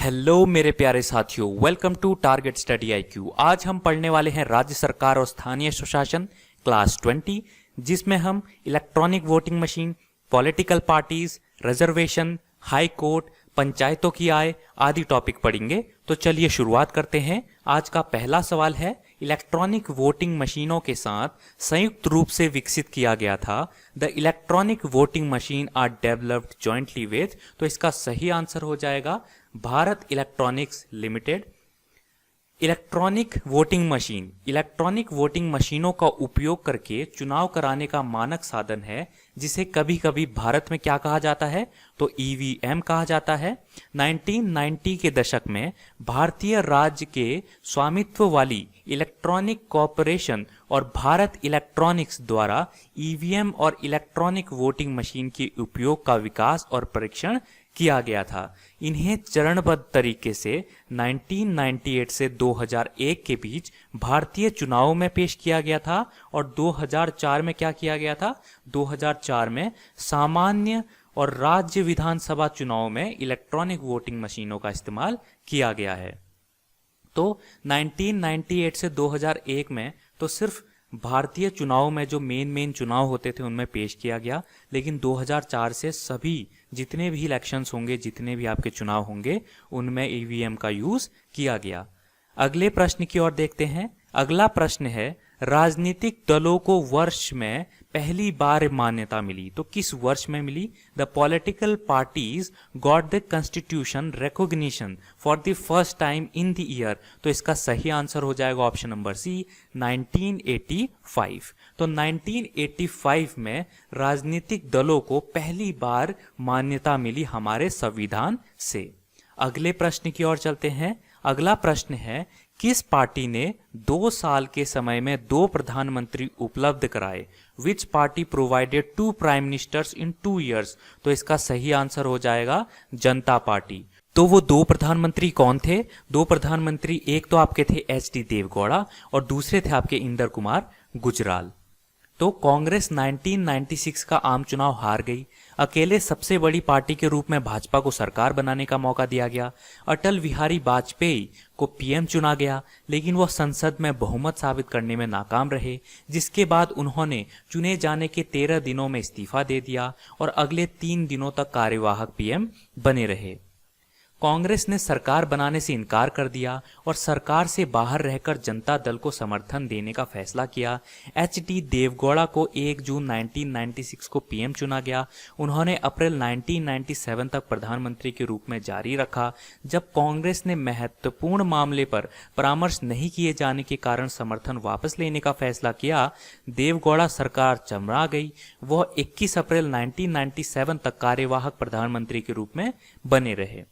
Hello मेरे प्यारे साथियों, welcome to target study IQ. आज हम पढ़ने वाले हैं राज्य सरकार और स्थानीय स्वशासन क्लास 20, जिसमें हम electronic voting machine, political parties, reservation, high court, पंचायतों की आय आदि टॉपिक पढ़ेंगे। तो चलिए शुरुआत करते हैं। आज का पहला सवाल है, इलेक्ट्रॉनिक वोटिंग मशीनों के साथ संयुक्त रूप से विकसित किया गया था। The electronic voting machine are developed jointly with. तो इसका सही आंसर हो जाएगा Bharat electronics limited. Electronic voting मशीनों का उपयोग करके चुनाव कराने का मानक साधन है, जिसे कभी कभी भारत में क्या कहा जाता है, तो ईवीएम कहा जाता है। 1990 के दशक में भारतीय राज्य के स्वामित्व वाली इलेक्ट्रॉनिक कॉरपोरेशन और भारत इलेक्ट्रॉनिक्स द्वारा ईवीएम और इलेक्ट्रॉनिक वोटिंग मशीन के उपयोग का विकास और परीक्षण किया गया था। इन्हें चरणबद्ध तरीके से 1998 से 2001 के बीच भारतीय चुनावों में पेश किया गया था और 2004 में क्या किया गया था, 2004 में सामान्य और राज्य विधानसभा चुनावों में इलेक्ट्रॉनिक वोटिंग मशीनों का इस्तेमाल किया गया है। तो 1998 से 2001 में तो सिर्फ भारतीय चुनाव में जो मेन चुनाव होते थे उनमें पेश किया गया, लेकिन 2004 से सभी जितने भी इलेक्शंस होंगे, जितने भी आपके चुनाव होंगे, उनमें ईवीएम का यूज किया गया। अगले प्रश्न की ओर देखते हैं। अगला प्रश्न है, राजनीतिक दलों को वर्ष में पहली बार मान्यता मिली। तो किस वर्ष में मिली? The political parties got the constitution recognition for the first time in the year. तो इसका सही आंसर हो जाएगा ऑप्शन नंबर सी, 1985। तो 1985 में राजनीतिक दलों को पहली बार मान्यता मिली हमारे संविधान से। अगले प्रश्न की ओर चलते हैं। अगला प्रश्न है, किस पार्टी ने 2 साल के समय में 2 प्रधानमंत्री उपलब्ध कराए? विच party provided 2 prime ministers in 2 years? तो इसका सही आंसर हो जाएगा जनता पार्टी। तो वो 2 प्रधानमंत्री कौन थे? 2 प्रधानमंत्री, एक तो आपके थे एच डी देवगौड़ा और दूसरे थे आपके इंदर कुमार गुजराल। तो कांग्रेस 1996 का आम चुनाव हार गई। अकेले सबसे बड़ी पार्टी के रूप में भाजपा को सरकार बनाने का मौका दिया गया। अटल बिहारी वाजपेयी को पीएम चुना गया, लेकिन वह संसद में बहुमत साबित करने में नाकाम रहे, जिसके बाद उन्होंने चुने जाने के 13 दिनों में इस्तीफा दे दिया और अगले 3 दिनों तक कार्यवाहक पीएम बने रहे। कांग्रेस ने सरकार बनाने से इनकार कर दिया और सरकार से बाहर रहकर जनता दल को समर्थन देने का फैसला किया। एच डी देवगौड़ा को 1 जून 1996 को पीएम चुना गया। उन्होंने अप्रैल 1997 तक प्रधानमंत्री के रूप में जारी रखा। जब कांग्रेस ने महत्वपूर्ण मामले पर परामर्श नहीं किए जाने के कारण समर्थन वापस लेने का फैसला किया, देवगौड़ा सरकार चमरा गई। वह 21 अप्रैल 1997 तक कार्यवाहक प्रधानमंत्री के रूप में बने रहे।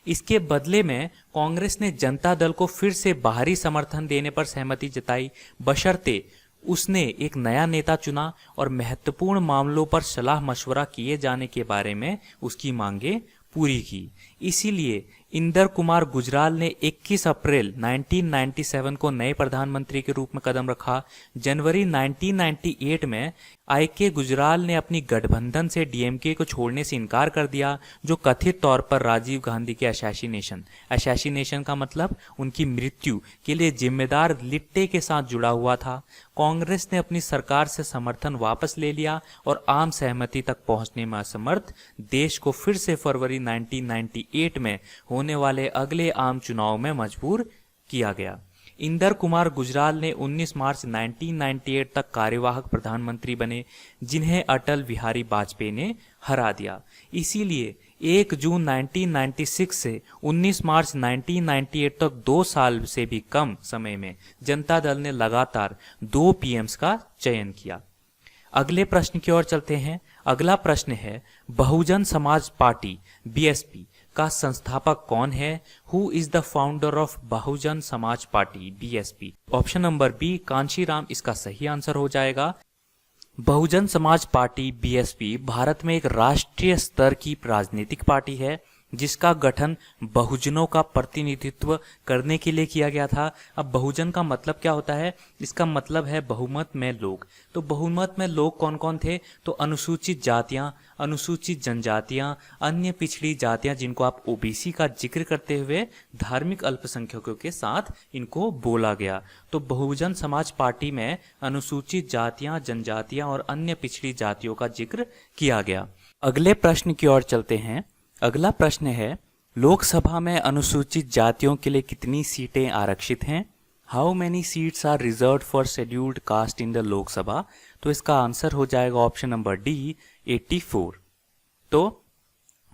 इसके बदले में कांग्रेस ने जनता दल को फिर से बाहरी समर्थन देने पर सहमति जताई, बशर्ते उसने एक नया नेता चुना और महत्वपूर्ण मामलों पर सलाह मशवरा किए जाने के बारे में उसकी मांगे पूरी की। इसीलिए इंदर कुमार गुजराल ने 21 अप्रैल 1997 को नए प्रधानमंत्री के रूप में कदम रखा। जनवरी 1998 में आई.के. गुजराल ने अपनी गठबंधन से डीएमके को छोड़ने से इनकार कर दिया, जो कथित तौर पर राजीव गांधी के असैसिनेशन का मतलब उनकी मृत्यु के लिए जिम्मेदार लिट्टे के साथ जुड़ा हुआ था। कांग्रेस ने अपनी सरकार से समर्थन वापस ले लिया और आम सहमति तक पहुंचने में असमर्थ देश को फिर से फरवरी 1998 में होने वाले अगले आम चुनाव में मजबूर किया गया। इंदर कुमार गुजराल ने 19 मार्च 1998 तक कार्यवाहक प्रधानमंत्री बने, जिन्हें अटल बिहारी वाजपेयी ने हरा दिया। इसीलिए 1 जून 1996 से 19 मार्च 1998 तक 2 साल से भी कम समय में जनता दल ने लगातार 2 पीएम्स का चयन किया। अगले प्रश्न की ओर चलते हैं। अगला प्रश्न है, बहुजन समाज पार्टी बीएसपी का संस्थापक कौन है? Who is the founder of Bahujan Samaj party BSP? Option number B, Kanshiram इसका सही आंसर हो जाएगा। बहुजन समाज पार्टी बीएसपी भारत में एक राष्ट्रीय स्तर की राजनीतिक पार्टी है। जिसका गठन बहुजनों का प्रतिनिधित्व करने के लिए किया गया था। अब बहुजन का मतलब क्या होता है? इसका मतलब है बहुमत में लोग। तो बहुमत में लोग कौन कौन थे? तो अनुसूचित जातियां, अनुसूचित जनजातियां, अन्य पिछड़ी जातियां, जिनको आप ओबीसी का जिक्र करते हुए धार्मिक अल्पसंख्यकों के साथ इनको बोला गया। तो बहुजन समाज पार्टी में अनुसूचित जातियां, जनजातियां और अन्य पिछड़ी जातियों का जिक्र किया गया। अगले प्रश्न की ओर चलते हैं। अगला प्रश्न है, लोकसभा में अनुसूचित जातियों के लिए कितनी सीटें आरक्षित हैं? How many seats are reserved for scheduled caste in the Lok Sabha? तो इसका आंसर हो जाएगा ऑप्शन नंबर डी, 84। तो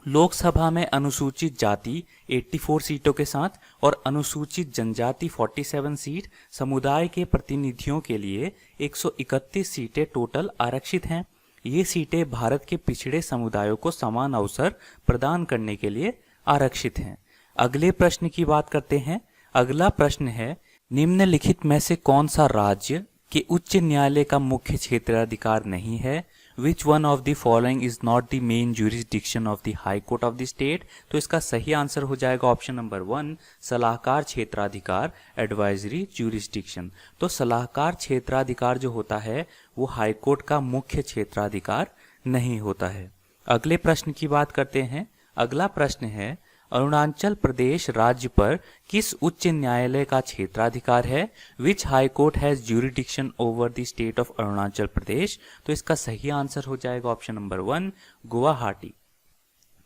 लोकसभा में अनुसूचित जाति 84 सीटों के साथ और अनुसूचित जनजाति 47 सीट, समुदाय के प्रतिनिधियों के लिए 131 सीटें टोटल आरक्षित हैं। ये सीटें भारत के पिछड़े समुदायों को समान अवसर प्रदान करने के लिए आरक्षित हैं। अगले प्रश्न की बात करते हैं। अगला प्रश्न है, निम्नलिखित में से कौन सा राज्य के उच्च न्यायालय का मुख्य क्षेत्राधिकार नहीं है? Which one of the following is not the main jurisdiction of the High Court of the state? तो इसका सही आंसर हो जाएगा ऑप्शन नंबर 1, सलाहकार क्षेत्राधिकार, एडवाइजरी ज्यूरिस्डिक्शन। तो सलाहकार क्षेत्राधिकार जो होता है वो हाई कोर्ट का मुख्य क्षेत्राधिकार नहीं होता है। अगले प्रश्न की बात करते हैं। अगला प्रश्न है, अरुणाचल प्रदेश राज्य पर किस उच्च न्यायालय का क्षेत्राधिकार है? Which high court has jurisdiction over the state of Arunachal Pradesh? तो इसका सही आंसर हो जाएगा ऑप्शन नंबर 1, गुवाहाटी।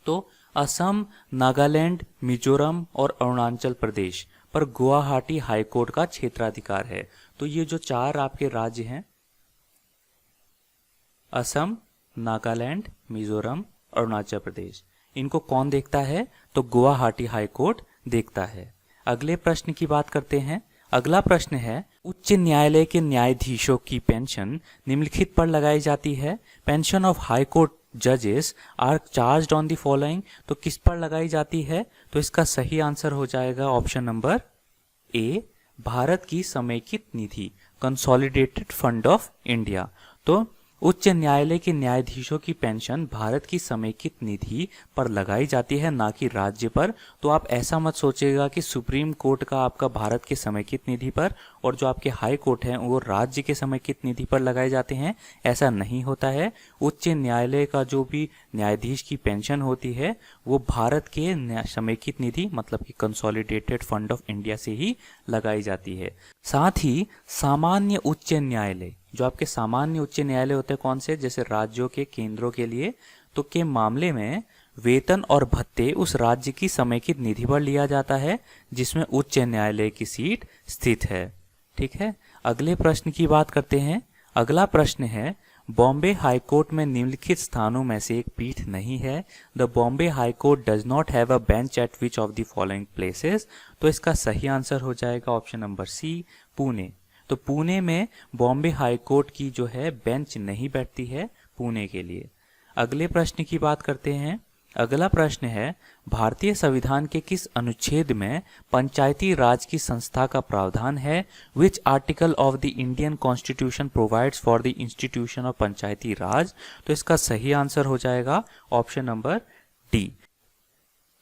तो असम, नागालैंड, मिजोरम और अरुणाचल प्रदेश पर गुवाहाटी हाई कोर्ट का क्षेत्राधिकार है। तो ये जो 4 आपके राज्य हैं, असम, नागालैंड, मिजोरम, अरुणाचल प्रदेश, इनको कौन देखता है? तो गुवाहाटी हाई कोर्ट देखता है। अगले प्रश्न की बात करते हैं। अगला प्रश्न है, उच्च न्यायालय के न्यायाधीशों की पेंशन निम्नलिखित पर लगाई जाती है? पेंशन ऑफ हाई कोर्ट जजेस are charged on the following. तो किस पर लगाई जाती है? तो इसका सही आंसर हो जाएगा ऑप्शन नंबर ए, भारत की समेकित निधि, कंसोलिडेटेड फंड ऑफ इंडिया। तो उच्च न्यायालय के न्यायाधीशों की पेंशन भारत की समेकित निधि पर लगाई जाती है, ना कि राज्य पर। तो आप ऐसा मत सोचेगा कि सुप्रीम कोर्ट का आपका भारत के समेकित निधि पर और जो आपके हाई कोर्ट हैं वो राज्य के समेकित निधि पर लगाए जाते हैं, ऐसा नहीं होता है। उच्च न्यायालय का जो भी न्यायाधीश की पेंशन होती है वो भारत के समेकित निधि मतलब कि कंसोलिडेटेड फंड ऑफ इंडिया से ही लगाई जाती है। साथ ही सामान्य उच्च न्यायालय, जो आपके सामान्य उच्च न्यायालय होते हैं कौन से, जैसे राज्यों के, केंद्रों के लिए, तो के मामले में वेतन और भत्ते उस राज्य की समेकित निधि पर लिया जाता है जिसमें उच्च न्यायालय की सीट स्थित है। ठीक है, अगले प्रश्न की बात करते हैं। अगला प्रश्न है, बॉम्बे हाई कोर्ट में निम्नलिखित स्थानों में से एक पीठ नहीं है। The Bombay high court does not have a bench eight which of the following places? तो इसका सही आंसर हो जाएगा ऑप्शन नंबर सी, पुणे। तो पुणे में बॉम्बे हाई कोर्ट की जो है बेंच नहीं बैठती है पुणे के लिए। अगले प्रश्न की बात करते हैं। अगला प्रश्न है, भारतीय संविधान के किस अनुच्छेद में पंचायती राज की संस्था का प्रावधान है? Which article of the Indian constitution provides for the institution of Panchayati Raj? तो इसका सही आंसर हो जाएगा ऑप्शन नंबर डी।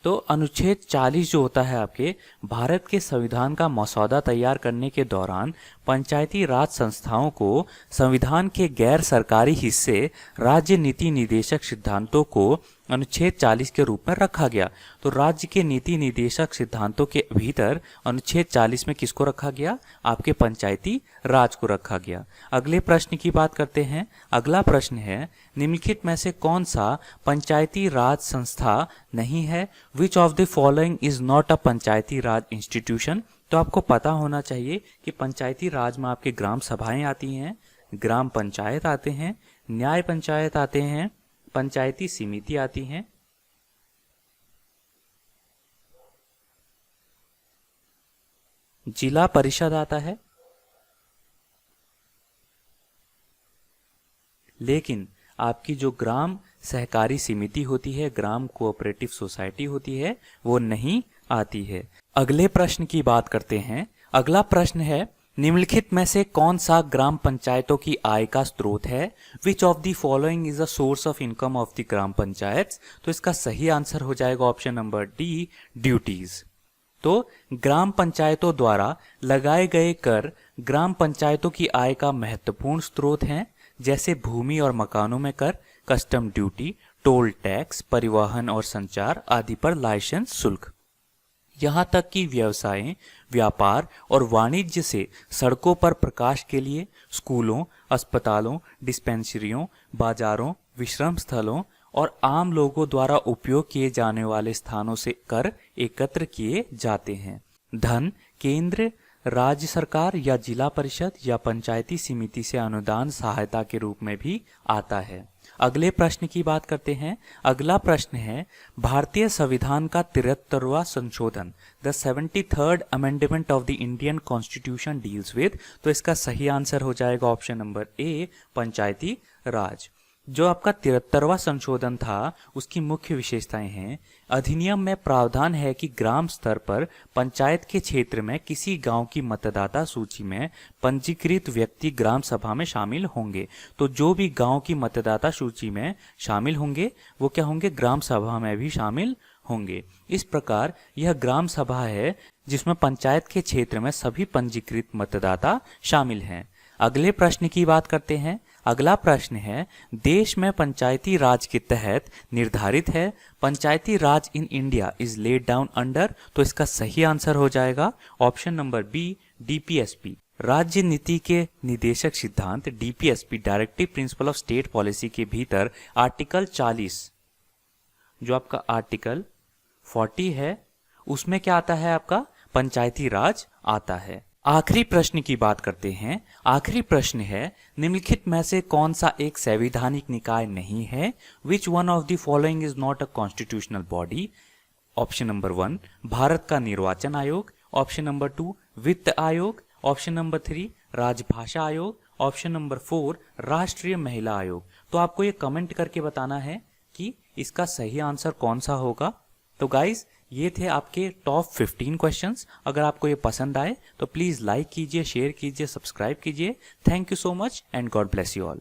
तो अनुच्छेद 40 जो होता है आपके भारत के संविधान का मसौदा तैयार करने के दौरान पंचायती राज संस्थाओं को संविधान के गैर सरकारी हिस्से राज्य नीति निदेशक सिद्धांतों को अनुच्छेद 40 के रूप में रखा गया। तो राज्य के नीति निदेशक सिद्धांतों के भीतर अनुच्छेद 40 में किसको रखा गया? आपके पंचायती राज को रखा गया। अगले प्रश्न की बात करते हैं। अगला प्रश्न है, निम्नलिखित में से कौन सा पंचायती राज संस्था नहीं है? Which of the following is not a Panchayati Raj institution? तो आपको पता होना चाहिए कि पंचायती राज में आपके ग्राम सभाएं आती हैं, ग्राम पंचायत आते हैं, न्याय पंचायत आते हैं, पंचायती समिति आती हैं, जिला परिषद आता है। लेकिन आपकी जो ग्राम सहकारी समिति होती है, ग्राम कोऑपरेटिव सोसाइटी होती है, वो नहीं आती है। अगले प्रश्न की बात करते हैं। अगला प्रश्न है, निम्नलिखित में से कौन सा ग्राम पंचायतों की आय का स्रोत है? Which of the following is a source of income of the gram panchayat? तो इसका सही आंसर हो जाएगा ऑप्शन नंबर डी, ड्यूटीज। तो ग्राम पंचायतों द्वारा लगाए गए कर ग्राम पंचायतों की आय का महत्वपूर्ण स्रोत हैं, जैसे भूमि और मकानों में कर, कस्टम ड्यूटी, टोल टैक्स, परिवहन और संचार आदि पर लाइसेंस शुल्क। यहाँ तक कि व्यवसाय, व्यापार और वाणिज्य से सड़कों पर प्रकाश के लिए स्कूलों, अस्पतालों, डिस्पेंसरियों, बाजारों, विश्राम स्थलों और आम लोगों द्वारा उपयोग किए जाने वाले स्थानों से कर एकत्र किए जाते हैं। धन केंद्र, राज्य सरकार या जिला परिषद या पंचायती समिति से अनुदान सहायता के रूप में भी आता है। अगले प्रश्न की बात करते हैं। अगला प्रश्न है, भारतीय संविधान का 73वां संशोधन, the 73rd amendment of the Indian constitution deals with. तो इसका सही आंसर हो जाएगा ऑप्शन नंबर ए, पंचायती राज। जो आपका 73वां संशोधन था उसकी मुख्य विशेषताएं हैं। अधिनियम में प्रावधान है कि ग्राम स्तर पर पंचायत के क्षेत्र में किसी गांव की मतदाता सूची में पंजीकृत व्यक्ति ग्राम सभा में शामिल होंगे। तो जो भी गांव की मतदाता सूची में शामिल होंगे वो क्या होंगे, ग्राम सभा में भी शामिल होंगे। इस प्रकार यह ग्राम सभा है जिसमें पंचायत के क्षेत्र में सभी पंजीकृत मतदाता शामिल हैं। अगले प्रश्न की बात करते हैं। अगला प्रश्न है, देश में पंचायती राज के तहत निर्धारित है Panchayati Raj in India is laid down under. तो इसका सही आंसर हो जाएगा ऑप्शन नंबर बी, डीपीएसपी। राज्य नीति के निदेशक सिद्धांत DPSP, directive principle of state policy के भीतर आर्टिकल 40, जो आपका आर्टिकल 40 है, उसमें क्या आता है, आपका पंचायती राज आता है। आखिरी प्रश्न की बात करते हैं। आखिरी प्रश्न है, निम्नलिखित में से कौन सा एक संवैधानिक निकाय नहीं है? Which one of the following is not a constitutional body? Option number 1 Bharat का निर्वाचन आयोग, ऑप्शन नंबर 2 वित्त आयोग, ऑप्शन नंबर 3 राजभाषा आयोग, ऑप्शन नंबर 4 राष्ट्रीय महिला आयोग। तो आपको ये कमेंट करके बताना है कि इसका सही आंसर कौन सा होगा। तो गाइज, ये थे आपके टॉप 15 क्वेश्चंस। अगर आपको ये पसंद आए तो प्लीज़ लाइक कीजिए, शेयर कीजिए, सब्सक्राइब कीजिए। Thank you so much and God bless you all.